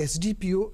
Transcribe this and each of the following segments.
SDPO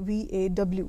VAW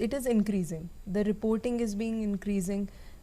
it is increasing, the reporting is being increasing,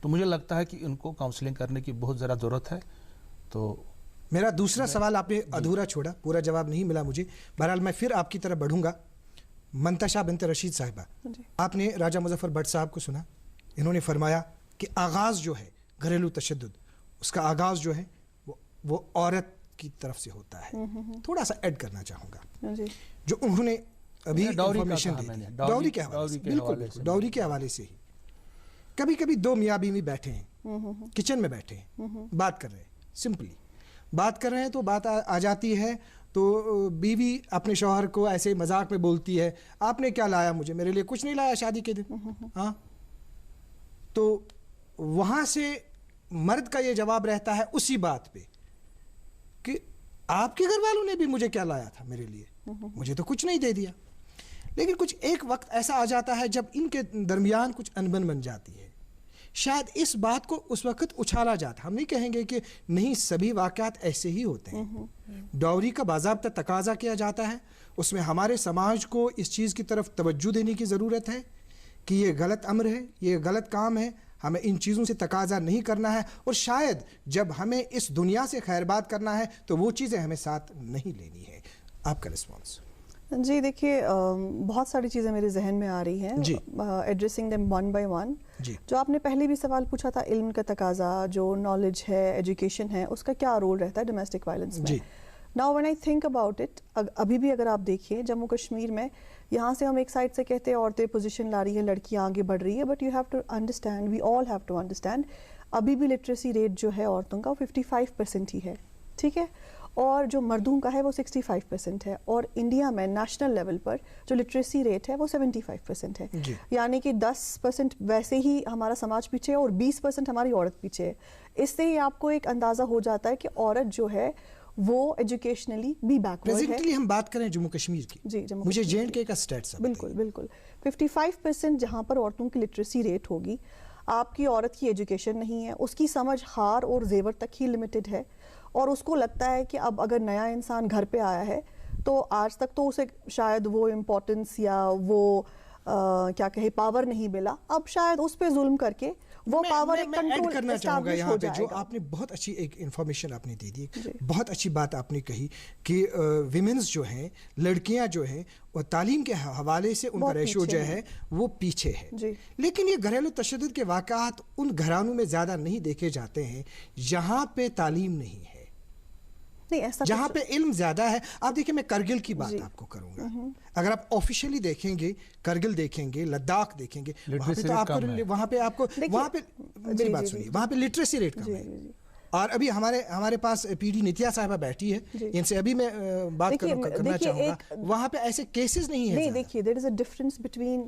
تو مجھے لگتا ہے کہ ان کو کاؤنسلنگ کرنے کی بہت ذرا ضرورت ہے. تو میرا دوسرا سوال آپ نے ادھورا چھوڑا, پورا جواب نہیں ملا مجھے. بہرحال میں پھر آپ کی طرف بڑھوں گا. منتشا بنت رشید صاحبہ, آپ نے راجہ مظفر بٹ صاحب کو سنا, انہوں نے فرمایا کہ آغاز جو ہے گھریلو تشدد, اس کا آغاز جو ہے وہ عورت کی طرف سے ہوتا ہے. تھوڑا سا ایڈ کرنا چاہوں گا جو انہوں نے ابھی انفارمیشن دی تھی ڈاوری کے حوالے سے. بالکل ڈاوری کے حوالے سے ہی. کبھی کبھی دو میاں بیوی بیٹھے ہیں, کچن میں بیٹھے ہیں, بات کر رہے ہیں, سمپلی بات کر رہے ہیں, تو بات آ جاتی ہے تو بیوی اپنے شوہر کو ایسے مذاق میں بولتی ہے, آپ نے کیا لایا مجھے, میرے لیے کچھ نہیں لایا شادی کے دن. ہاں, تو وہاں سے مرد کا یہ جواب رہتا ہے اسی بات پہ کہ آپ کے گھر والوں نے بھی مجھے کیا لایا تھا میرے لیے, مجھے تو کچھ نہیں دے دیا. لیکن کچھ ایک وقت ایسا آ جاتا ہے جب ان کے درمیان کچھ انبن بن جاتی ہے. شاید اس بات کو اس وقت اچھالا جاتا, ہم نہیں کہیں گے کہ نہیں, سبھی واقعات ایسے ہی ہوتے ہیں. ڈاوری کا باضابطہ تقاضا کیا جاتا ہے, اس میں ہمارے سماج کو اس چیز کی طرف توجہ دینے کی ضرورت ہے کہ یہ غلط امر ہے, یہ غلط کام ہے, ہمیں ان چیزوں سے تقاضا نہیں کرنا ہے. اور شاید جب ہمیں اس دنیا سے خیر بات کرنا ہے تو وہ چیزیں ہمیں ساتھ نہیں لینی ہے. آپ کا رسپانس؟ جی دیکھیے, بہت ساری چیزیں میرے ذہن میں آ رہی ہیں, addressing them one by one. جو آپ نے پہلے بھی سوال پوچھا تھا, علم کا تقاضا, جو نالج ہے, ایجوکیشن ہے, اس کا کیا رول رہتا ہے ڈومیسٹک وائلنس میں. Now when I think about it, ابھی بھی اگر آپ دیکھیے جموں کشمیر میں, یہاں سے ہم ایک سائڈ سے کہتے ہیں عورتیں پوزیشن لا رہی ہیں, لڑکیاں آگے بڑھ رہی ہے, but you have to understand, we all have to understand, ابھی بھی لٹریسی ریٹ جو ہے عورتوں کا 55% ہی ہے. ٹھیک ہے, اور جو مردوں کا ہے وہ 65% ہے. اور انڈیا میں نیشنل لیول پر جو لٹریسی ریٹ ہے وہ 75% ہے. یعنی کہ 10% ویسے ہی ہمارا سماج پیچھے ہے اور 20% ہماری عورت پیچھے ہے. اس سے ہی آپ کو ایک اندازہ ہو جاتا ہے کہ عورت جو ہے وہ ایجوکیشنلی بھی بیکورڈ ہے. پریزنٹلی ہم بات کریں جموں کشمیر کی, جی مجھے J&K کا اسٹیٹس. بالکل بالکل 55% جہاں پر عورتوں کی لٹریسی ریٹ ہوگی, آپ کی عورت کی ایجوکیشن نہیں ہے, اس کی سمجھ ہار اور زیور تک ہی لمیٹڈ ہے, اور اس کو لگتا ہے کہ اب اگر نیا انسان گھر پہ آیا ہے تو آج تک تو اسے شاید وہ امپورٹنس یا وہ کیا کہے پاور نہیں ملا, اب شاید اس پہ ظلم کر کے وہ پاور ایک کنٹرول کرنا چاہوں گا یہاں پہ. جو آپ نے بہت اچھی ایک انفارمیشن آپ نے دے دی, بہت اچھی بات آپ نے کہی کہ ویمنز جو ہیں, لڑکیاں جو ہیں, وہ تعلیم کے حوالے سے ان کا ریشو جو ہے وہ پیچھے ہے. لیکن یہ گھریلو تشدد کے واقعات ان گھرانوں میں زیادہ نہیں دیکھے جاتے ہیں جہاں پہ تعلیم نہیں ہے, جہاں پہ علم زیادہ ہے. آپ دیکھیں, میں کرگل کی بات آپ کو کروں گا. اگر آپ آفیشیلی دیکھیں گے, کرگل دیکھیں گے, لداخ دیکھیں گے, وہاں پہ آپ کو میری بات سنیے, وہاں پہ لٹریسی ریٹ کم ہے. اور ابھی ہمارے پاس پی ڈی نتیا صاحبہ بیٹھی ہے, ان سے ابھی میں بات کرنا چاہوں گا, وہاں پہ ایسے کیسز نہیں ہیں. دیکھیے, there is a difference between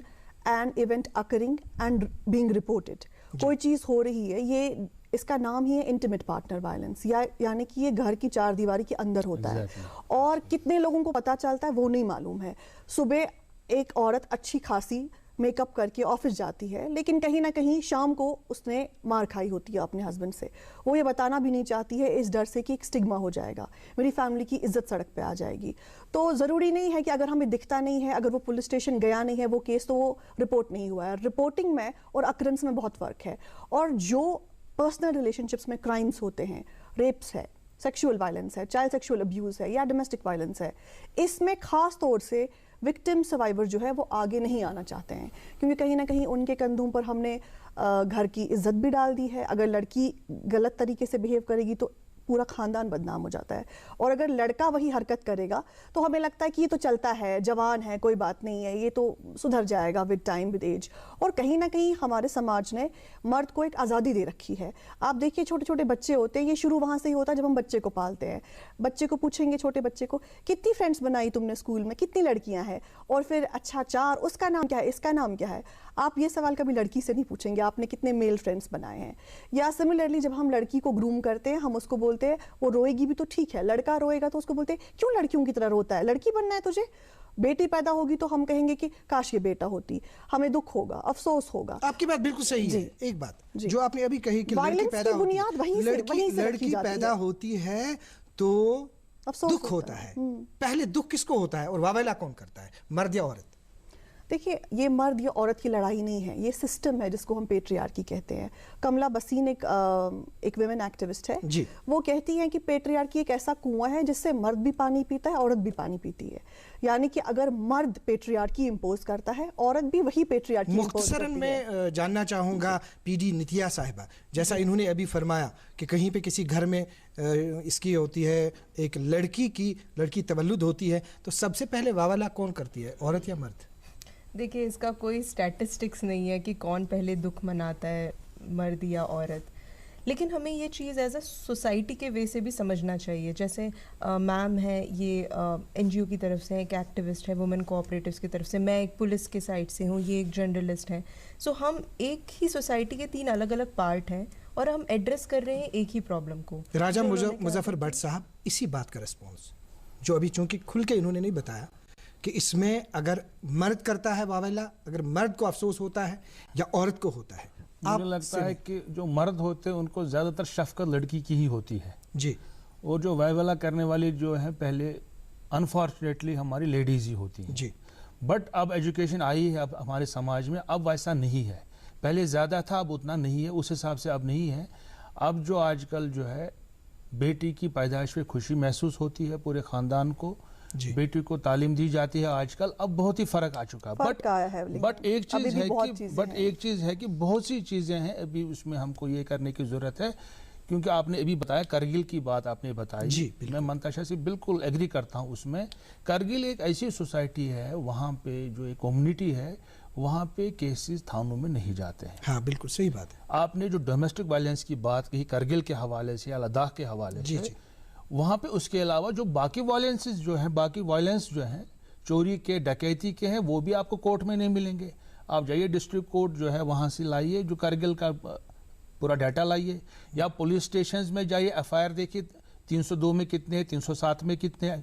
an event occurring and being reported. کوئی چیز ہو رہی ہے, یہ اس کا نام ہی ہے انٹیمیٹ پارٹنر وائلنس, یعنی کہ یہ گھر کی چار دیواری کے اندر ہوتا ہے, اور کتنے لوگوں کو پتہ چلتا ہے وہ نہیں معلوم ہے. صبح ایک عورت اچھی خاصی میک اپ کر کے آفس جاتی ہے, لیکن کہیں نہ کہیں شام کو اس نے مار کھائی ہوتی ہے اپنے ہسبینڈ سے. وہ یہ بتانا بھی نہیں چاہتی ہے اس ڈر سے کہ ایک سٹگما ہو جائے گا, میری فیملی کی عزت سڑک پہ آ جائے گی. تو ضروری نہیں ہے کہ اگر ہمیں دکھتا نہیں ہے, اگر وہ پولیس اسٹیشن گیا نہیں ہے وہ کیس, تو وہ رپورٹ نہیں ہوا ہے. رپورٹنگ میں اور اکرنس میں بہت فرق ہے. اور جو پرسنل ریلیشن شپس میں کرائمز ہوتے ہیں, ریپس ہے, سیکشول وائلنس ہے, چائلڈ سیکشول ابیوز ہے, یا ڈومیسٹک وائلنس ہے, اس میں خاص طور سے وکٹم سروائیور جو ہے وہ آگے نہیں آنا چاہتے ہیں, کیونکہ کہیں نہ کہیں ان کے کندھوں پر ہم نے گھر کی عزت بھی ڈال دی ہے. اگر لڑکی غلط طریقے سے بیہیو کرے گی تو پورا خاندان بدنام ہو جاتا ہے, اور اگر لڑکا وہی حرکت کرے گا تو ہمیں لگتا ہے کہ یہ تو چلتا ہے, جوان ہے, کوئی بات نہیں ہے, یہ تو سدھر جائے گا ود ٹائم ود ایج. اور کہیں نہ کہیں ہمارے سماج نے مرد کو ایک آزادی دے رکھی ہے. آپ دیکھیے, چھوٹے چھوٹے بچے ہوتے ہیں, یہ شروع وہاں سے ہی ہوتا ہے جب ہم بچے کو پالتے ہیں. بچے کو پوچھیں گے, چھوٹے بچے کو, کتنی فرینڈس بنائی تم نے اسکول میں, کتنی لڑکیاں ہیں, اور پھر اچھا 4, اس کا نام کیا ہے, اس کا نام کیا ہے. آپ یہ سوال کبھی لڑکی سے نہیں پوچھیں گے آپ نے کتنے میل فرینڈس بنائے ہیں. یا سملرلی جب ہم لڑکی کو گروم کرتے ہیں, ہم اس کو بولتے ہیں وہ روئے گی بھی تو ٹھیک ہے, لڑکا روئے گا تو اس کو بولتے ہیں کیوں لڑکیوں کی طرح روتا ہے, لڑکی بننا ہے تجھے. بیٹی پیدا ہوگی تو ہم کہیں گے کہ کاش یہ بیٹا ہوتی, ہمیں دکھ ہوگا, افسوس ہوگا. آپ کی بات بالکل صحیح ہے. ایک بات جو آپ نے ابھی کہی کہ لڑکی پیدا ہوتی ہے تو دکھ ہوتا ہے. پہلے دکھ کس کو ہوتا ہے اور واویلا کون کرتا ہے, مرد یا عورت؟ دیکھیے یہ مرد یا عورت کی لڑائی نہیں ہے, یہ سسٹم ہے جس کو ہم پیٹریارکی کہتے ہیں. کملا بسین ایک ویمن ایکٹیوسٹ ہے, وہ کہتی ہیں کہ پیٹریارکی ایک ایسا کنواں ہے جس سے مرد بھی پانی پیتا ہے, عورت بھی پانی پیتی ہے. یعنی کہ اگر مرد پیٹریارکی امپوز کرتا ہے, عورت بھی وہی پیٹریارکی امپوز کرتی ہے. مختصراً میں جاننا چاہوں گا پی ڈی نتیا صاحبہ, جیسا انہوں نے ابھی فرمایا کہ کہیں پہ کسی گھر میں اس کی ہوتی ہے, ایک لڑکی تولد ہوتی ہے, تو سب سے پہلے واویلا کون کرتی ہے, عورت یا مرد؟ دیکھیے اس کا کوئی اسٹیٹسٹکس نہیں ہے کہ کون پہلے دکھ مناتا ہے, مرد یا عورت, لیکن ہمیں یہ چیز ایز اے سوسائٹی کے وے سے بھی سمجھنا چاہیے. جیسے میم ہے, یہ این جی او کی طرف سے ایک ایکٹیوسٹ ہے, وومن کوآپریٹیوز کی طرف سے, میں ایک پولیس کے سائڈ سے ہوں, یہ ایک جرنلسٹ ہے. سو ہم ایک ہی سوسائٹی کے 3 الگ الگ پارٹ ہیں اور ہم ایڈریس کر رہے ہیں ایک ہی پرابلم کو. راجہ مظفر بٹ صاحب, اسی بات کا رسپانس جو ابھی چونکہ کھل کے انہوں نے نہیں بتایا کہ اس میں اگر مرد کرتا ہے واویلا, اگر مرد کو افسوس ہوتا ہے یا عورت کو ہوتا ہے. مجھے لگتا ہے کہ جو مرد ہوتے ہیں ان کو زیادہ تر شفقت لڑکی کی ہی ہوتی ہے جی, اور جو واویلا کرنے والی جو ہے پہلے انفارچونیٹلی ہماری لیڈیز ہی ہوتی ہیں جی. بٹ اب ایجوکیشن آئی ہے اب ہمارے سماج میں, اب ویسا نہیں ہے. پہلے زیادہ تھا, اب اتنا نہیں ہے, اس حساب سے اب نہیں ہے. اب جو آج کل جو ہے بیٹی کی پیدائش پہ خوشی محسوس ہوتی ہے پورے خاندان کو, بیٹی کو تعلیم دی جاتی ہے آج کل, اب بہت ہی فرق آ چکا. بٹ ایک چیز ہے کہ بہت سی چیزیں ہیں ابھی اس میں ہم کو یہ کرنے کی ضرورت ہے, کیونکہ آپ نے ابھی بتایا کرگل کی بات آپ نے بتائی, میں منتشا سے بالکل ایگری کرتا ہوں. اس میں کرگل ایک ایسی سوسائٹی ہے, وہاں پہ جو ایک کمیونٹی ہے, وہاں پہ کیسز تھانوں میں نہیں جاتے ہیں. ہاں بالکل صحیح بات ہے. آپ نے جو ڈومیسٹک وائلنس کی بات کہی کرگل کے حوالے سے یا لداخ کے حوالے سے, وہاں پہ اس کے علاوہ جو باقی وائلنسز جو ہیں, باقی وائلنس جو ہیں چوری کے, ڈکیتی کے ہیں, وہ بھی آپ کو کورٹ میں نہیں ملیں گے. آپ جائیے ڈسٹرکٹ کورٹ جو ہے وہاں سے لائیے, جو کرگل کا پورا ڈیٹا لائیے, یا پولیس اسٹیشنز میں جائیے, ایف آئی آر دیکھیے 302 میں کتنے ہیں, 307 میں کتنے ہیں,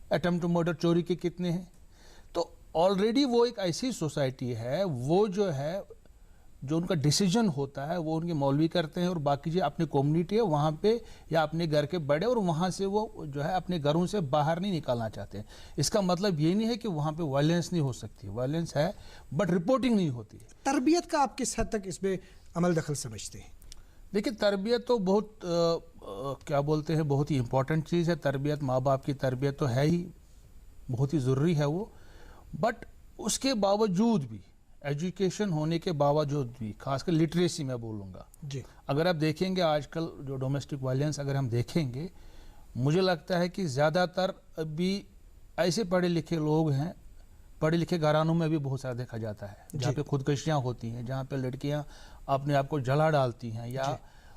اٹمپٹ ٹو مرڈر چوری کے کتنے ہیں. تو آلریڈی وہ ایک ایسی سوسائٹی ہے, وہ جو ہے جو ان کا ڈیسیجن ہوتا ہے وہ ان کے مولوی کرتے ہیں, اور باقی جو اپنی کمیونٹی ہے وہاں پہ یا اپنے گھر کے بڑے, اور وہاں سے وہ جو ہے اپنے گھروں سے باہر نہیں نکالنا چاہتے ہیں. اس کا مطلب یہ نہیں ہے کہ وہاں پہ وائلنس نہیں ہو سکتی, وائلنس ہے بٹ رپورٹنگ نہیں ہوتی. تربیت کا آپ کس حد تک اس میں عمل دخل سمجھتے ہیں؟ دیکھیں تربیت تو بہت کیا بولتے ہیں, بہت ہی امپورٹنٹ چیز ہے. تربیت, ماں باپ کی تربیت تو ہے ہی, بہت ہی ضروری ہے وہ. بٹ اس کے باوجود بھی, ایجوکیشن ہونے کے باوجود بھی, خاص کر لٹریسی میں بولوں گا, اگر آپ دیکھیں گے آج کل جو ڈومیسٹک وائلنس اگر ہم دیکھیں گے, مجھے لگتا ہے کہ زیادہ تر ابھی ایسے پڑھے لکھے لوگ ہیں, پڑھے لکھے گھرانوں میں بھی بہت سارا دیکھا جاتا ہے جہاں پہ خودکشیاں ہوتی ہیں, جہاں پہ لڑکیاں اپنے آپ کو جلا ڈالتی ہیں یا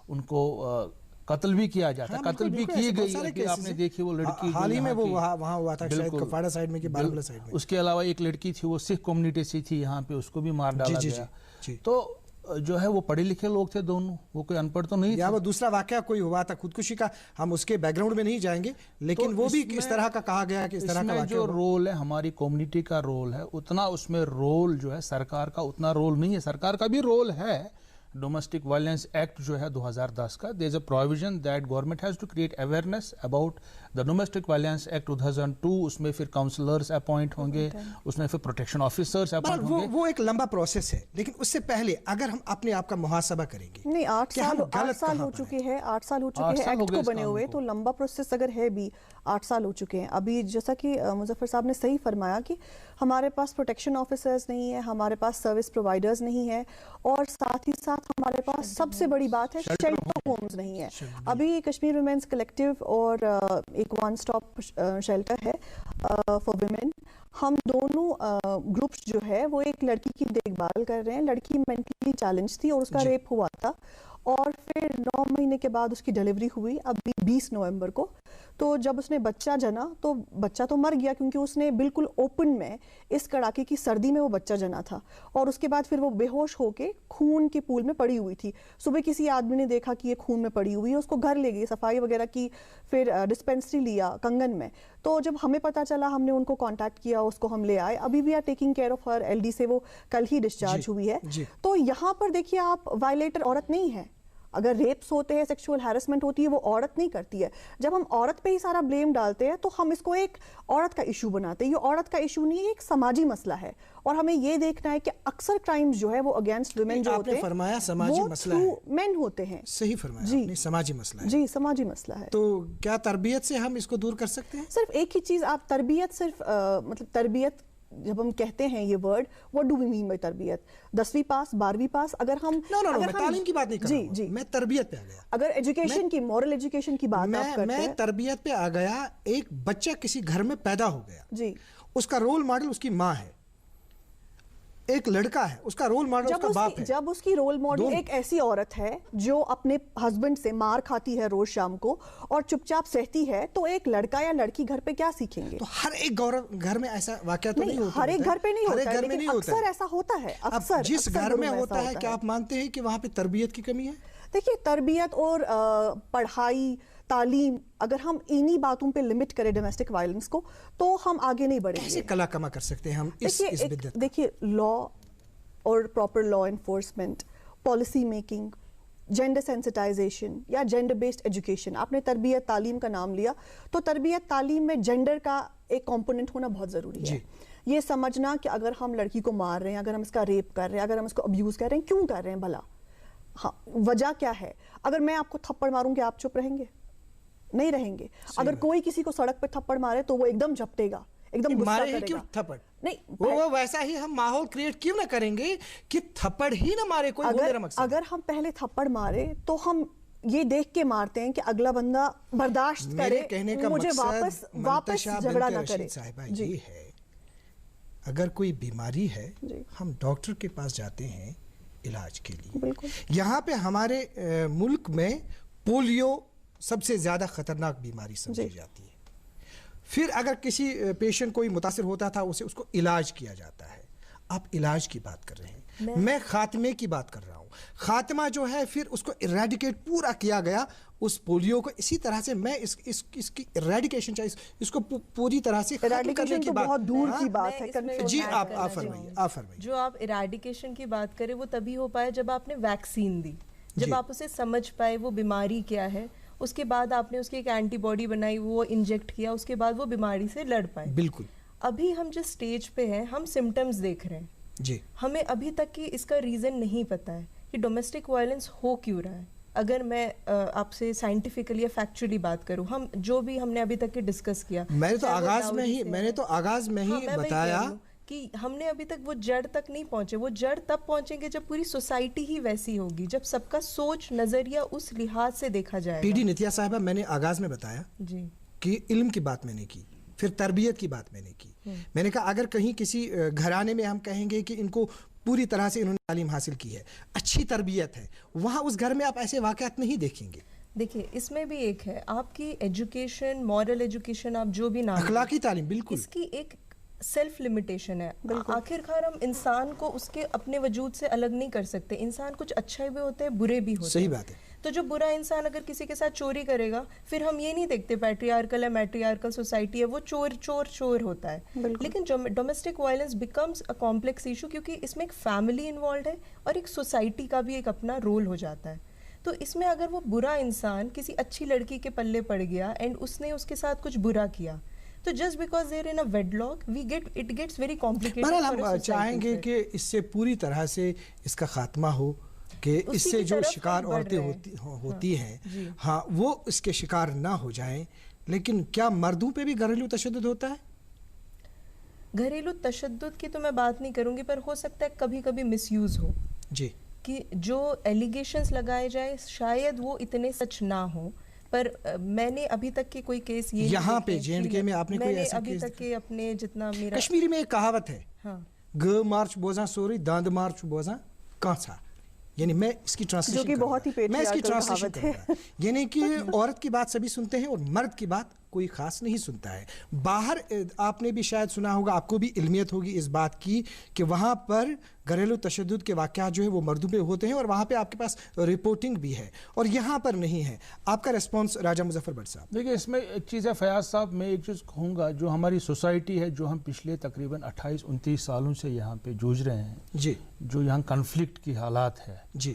ان کو قتل بھی کیا جاتا ہے, قتل بھی کی گئی ہے. آپ نے دیکھی وہ لڑکی حال ہی میں وہ وہاں ہوا تھا شاید کپواڑہ سائیڈ میں کہ بارہمولہ سائیڈ میں. اس کے علاوہ ایک لڑکی تھی وہ سکھ کمیونٹی سے تھی یہاں پہ, اس کو بھی مار ڈالا گیا. تو جو ہے وہ پڑھے لکھے لوگ تھے دونوں, وہ کوئی ان پڑھ تو نہیں یا وہ دوسرا واقعہ کوئی ہوا تھا خودکشی کا, ہم اس کے بیک گراؤنڈ میں نہیں جائیں گے, لیکن وہ بھی اس طرح کا کہا گیا کہ اس طرح کا واقعہ جو رول ہے ہماری کمیونٹی کا رول ہے, اتنا اس میں رول جو ہے سرکار کا اتنا رول نہیں ہے. سرکار کا بھی رول ہے. ڈومیسٹک وائلنس ایکٹ جو ہے 2010 کا, there is a provision that government has to create awareness about the domestic violence act 2002. اس میں پھر کاؤنسلرز اپوائنٹ ہوں گے, اس میں پھر پروٹیکشن آفیسرز اپوائنٹ ہوں گے. وہ ایک لمبا پروسیس ہے, لیکن اس سے پہلے اگر ہم اپنے آپ کا محاسبہ کریں گے, نہیں 8 سال ہو چکے ہیں, 8 سال ہو چکے ہیں ایکٹ کو بنے ہوئے, تو لمبا پروسیس اگر ہے بھی 8 سال ہو چکے ہیں. ابھی جیسا کہ مظفر صاحب نے صحیح فرمایا کہ ہمارے پاس پروٹیکشن آفیسرز نہیں ہے, ہمارے پاس سروس پرووائڈرز نہیں ہے, اور ساتھ ہی ساتھ ہمارے پاس سب سے بڑی بات ہے شیلٹر ہومز نہیں ہے. ابھی کشمیر ویمنس کلیکٹیو اور ایک ون سٹاپ شیلٹر ہے فار ویمن, ہم دونوں گروپس جو ہے وہ ایک لڑکی کی دیکھ بھال کر رہے ہیں. لڑکی مینٹلی چیلنج تھی اور اس کا ریپ ہوا تھا, اور پھر 9 مہینے کے بعد اس کی ڈیلیوری ہوئی ابھی 20 نومبر کو. تو جب اس نے بچہ جنا تو بچہ تو مر گیا, کیونکہ اس نے بالکل اوپن میں اس کڑاکے کی سردی میں وہ بچہ جنا تھا, اور اس کے بعد پھر وہ بے ہوش ہو کے خون کے پول میں پڑی ہوئی تھی. صبح کسی آدمی نے دیکھا کہ یہ خون میں پڑی ہوئی ہے, اس کو گھر لے گئی, صفائی وغیرہ کی, پھر ڈسپینسری لیا کنگن میں. تو جب ہمیں پتہ چلا ہم نے ان کو کانٹیکٹ کیا, اس کو ہم لے آئے. ابھی بھی are taking care of her, L D سے وہ کل ہی ڈسچارج ہوئی ہے. تو یہاں پر دیکھیے آپ, وائلیٹر عورت نہیں ہے. اگر ریپس ہوتے ہیں, سیکشول ہیرسمنٹ ہوتی ہے, وہ عورت نہیں کرتی ہے. جب ہم عورت پہ ہی سارا بلیم ڈالتے ہیں تو ہم اس کو ایک عورت کا ایشو بناتے ہیں. یہ عورت کا ایشو نہیں ہے, ایک سماجی مسئلہ ہے. اور ہمیں یہ دیکھنا ہے کہ اکثر کرائمز جو ہے وہ اگینسٹ ویمن جو ہوتے ہیں, فرمایا سماجی مسئلہ ہے, مین ہوتے ہیں. صحیح فرمایا آپ نے, سماجی مسئلہ ہے. جی, سماجی مسئلہ ہے. تو کیا تربیت سے ہم اس کو دور کر سکتے ہیں؟ صرف ایک ہی چیز, آپ تربیت صرف مطلب تربیت جب ہم کہتے ہیں یہ word, what do we mean by تربیت؟ 10ویں پاس, 12ویں پاس, اگر ہم میں تعلیم کی بات نہیں کر رہا ہوں, میں تربیت پہ آ گیا. اگر ایجوکیشن کی, مورل ایجوکیشن کی بات آپ کرتے ہیں, میں تربیت پہ آ گیا. ایک بچہ کسی گھر میں پیدا ہو گیا, جی, اس کا رول ماڈل اس کی ماں ہے. ایک لڑکا ہے, اس کا رول ماڈل اس کا باپ ہے. جب اس کی رول ماڈل ایک ایسی عورت ہے جو اپنے ہسبینڈ سے مار کھاتی ہے روز شام کو اور چپ چاپ سہتی ہے, تو ایک لڑکا یا لڑکی گھر پہ کیا سیکھیں گے؟ تو ہر ایک گھر میں ایسا واقعہ تو نہیں ہوتا, ہر ایک گھر پہ نہیں ہوتا ہے, لیکن اکثر ایسا ہوتا ہے. اکثر جس گھر میں ہوتا ہے, کیا آپ مانتے ہیں کہ وہاں پہ تربیت کی کمی ہے؟ دیکھیے, تربیت اور پڑھائی, تعلیم, اگر ہم انہی باتوں پہ لمٹ کریں ڈومیسٹک وائلنس کو, تو ہم آگے نہیں بڑھیں گے. کیسے کلا کما کر سکتے ہیں ہم اس بدت؟ دیکھیے, لا اور proper law enforcement, policy making, gender sensitization یا جینڈر بیسڈ ایجوکیشن. آپ نے تربیت تعلیم کا نام لیا, تو تربیت تعلیم میں جینڈر کا ایک کمپوننٹ ہونا بہت ضروری ہے. یہ سمجھنا کہ اگر ہم لڑکی کو مار رہے ہیں, اگر ہم اس کا ریپ کر رہے ہیں, اگر ہم اس کو ابیوز کر رہے ہیں, کیوں کر رہے ہیں بھلا؟ ہاں, وجہ کیا ہے؟ اگر میں آپ کو تھپڑ ماروں گے, آپ چپ رہیں گے؟ نہیں رہیں گے. اگر کوئی کسی کو سڑک پہ تھپڑ مارے تو وہ ایک دم جھپٹے گا, ایک دم غصہ کرے گا. تھپڑ نہیں, وہ ویسا ہی ہم ماحول کریٹ کیوں نہ کریں گے کہ تھپڑ ہی نہ مارے کوئی. اگر ہم پہلے تھپڑ مارے تو ہم یہ دیکھ کے مارتے ہیں کہ اگلا بندہ برداشت کرے, مجھے واپس جھگڑا نہ کرے. صاحبہ یہ ہے, اگر کوئی بیماری ہے ہم ڈاکٹر کے پاس جاتے ہیں علاج کے لیے. یہاں پہ ہمارے ملک میں پولیو سب سے زیادہ خطرناک بیماری سمجھی جاتی ہے. پھر اگر کسی پیشنٹ کوئی متاثر ہوتا تھا, اس کو علاج کیا جاتا ہے. آپ علاج کی بات کر رہے ہیں, میں خاتمے کی بات کر رہا ہوں. خاتمہ جو ہے پھر اس کو ایریڈیکیٹ پورا کیا گیا اس پولیو کو. اسی طرح سے میں اس کی ایریڈیکیشن چاہیے, اس کو پوری طرح سے ختم کرنے کی بات. بہت دور کی بات ہے. جی, آپ فرمائیے. جو آپ ایریڈیکیشن کی بات کریں وہ تبھی ہو پائے جب آپ نے ویکسین دی, جب آپ اسے سمجھ پائے وہ بیماری کیا ہے, اس کے بعد آپ نے اس کی ایک اینٹی باڈی بنائی, وہ انجیکٹ کیا, اس کے بعد وہ بیماری سے لڑ پائے. بالکل. ابھی ہم جس سٹیج پہ ہیں, ہم سمٹمز دیکھ رہے ہیں. جی, ہمیں ابھی تک کی اس کا ریزن نہیں پتا ہے کہ ڈومیسٹک وائلنس ہو کیوں رہا ہے. اگر میں آپ سے سائنٹیفکلی یا فیکچولی بات کروں, جو بھی ہم نے ابھی تک ڈسکس کیا, میں نے تو آغاز میں ہی بتایا کہ ہم نے ابھی تک وہ جڑ تک نہیں پہنچے. وہ جڑ تب پہنچیں گے جب پوری سوسائٹی ہی ویسی ہوگی, جب سب کا سوچ نظریہ اس لحاظ سے دیکھا جائے. پی ڈی نتیا صاحبہ, میں نے آغاز میں بتایا کہ علم کی بات میں نے کی, پھر تربیت کی بات میں نے کی. میں نے کہا اگر کہیں کسی گھرانے میں ہم کہیں گے کہ ان کو پوری طرح سے انہوں نے تعلیم حاصل کی ہے, اچھی تربیت ہے, وہاں اس گھر میں آپ ایسے واقعات نہیں دیکھیں گے. دیکھیے, اس میں بھی ایک ہے آپ کی ایجوکیشن, مورل ایجوکیشن, آپ جو بھی نام, اخلاقی تعلیم, بالکل اس کی ایک سیلف لمیٹیشن ہے. آخر کار ہم انسان کو اس کے اپنے وجود سے الگ نہیں کر سکتے. انسان کچھ اچھے بھی ہوتے ہیں, برے بھی ہوتے ہیں. صحیح بات ہے. تو جو برا انسان اگر کسی کے ساتھ چوری کرے گا, پھر ہم یہ نہیں دیکھتے پیٹریارکل ہے, میٹریارکل سوسائٹی ہے, وہ چور ہوتا ہے. لیکن domestic violence becomes a complex issue, کیونکہ اس میں ایک فیملی انوالوڈ ہے اور ایک سوسائٹی کا بھی ایک اپنا رول ہو جاتا ہے. تو اس میں اگر وہ برا انسان کسی اچھی لڑکی کے پلے پڑ گیا اینڈ اس نے اس کے ساتھ کچھ برا کیا, تو just because they're in a wedlock, it gets very complicated. بہرحال ہم چاہیں گے کہ اس سے پوری طرح سے اس کا خاتمہ ہو, کہ اس سے جو شکار عورتیں ہوتی ہیں, ہاں, وہ اس کے شکار نہ ہو جائیں. لیکن کیا مردوں پہ بھی گھریلو تشدد ہوتا ہے؟ گھریلو تشدد کی تو میں بات نہیں کروں گی, پر ہو سکتا ہے کبھی کبھی مس یوز ہو. جی, کہ جو ایلیگیشنز لگائے جائے شاید وہ اتنے سچ نہ ہوں, پر میں نے ابھی تک کی کوئی کیس یہ یہاں پہ JNK میں آپ نے کوئی ایسا ابھی تک کے اپنے جتنا میرا, کشمیری میں ایک کہاوت ہے, ہاں, گ مارچ بوزاں سوری داند مارچ بوزاں کانسا, یعنی میں اس کی ٹرانسلیشن کروں گا, یعنی کہ عورت کی بات سبھی سنتے ہیں اور مرد کی بات کوئی خاص نہیں سنتا ہے. باہر آپ نے بھی شاید سنا ہوگا, آپ کو بھی علمیت ہوگی اس بات کی, کہ وہاں پر گھریلو تشدد کے واقعات جو ہیں وہ مردوں پہ ہوتے ہیں, اور وہاں پہ آپ کے پاس رپورٹنگ بھی ہے, اور یہاں پر نہیں ہے. آپ کا ریسپانس راجہ مظفر بٹ صاحب؟ دیکھیں, اس میں ایک چیز ہے فیاض صاحب, میں ایک چیز کہوں گا, جو ہماری سوسائٹی ہے, جو ہم پچھلے تقریباً 28-29 سالوں سے یہاں پہ جوجھ رہے ہیں, جی, جو یہاں کنفلکٹ کی حالات ہے, جی,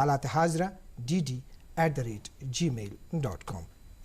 halat-e-hazra@gmail.com।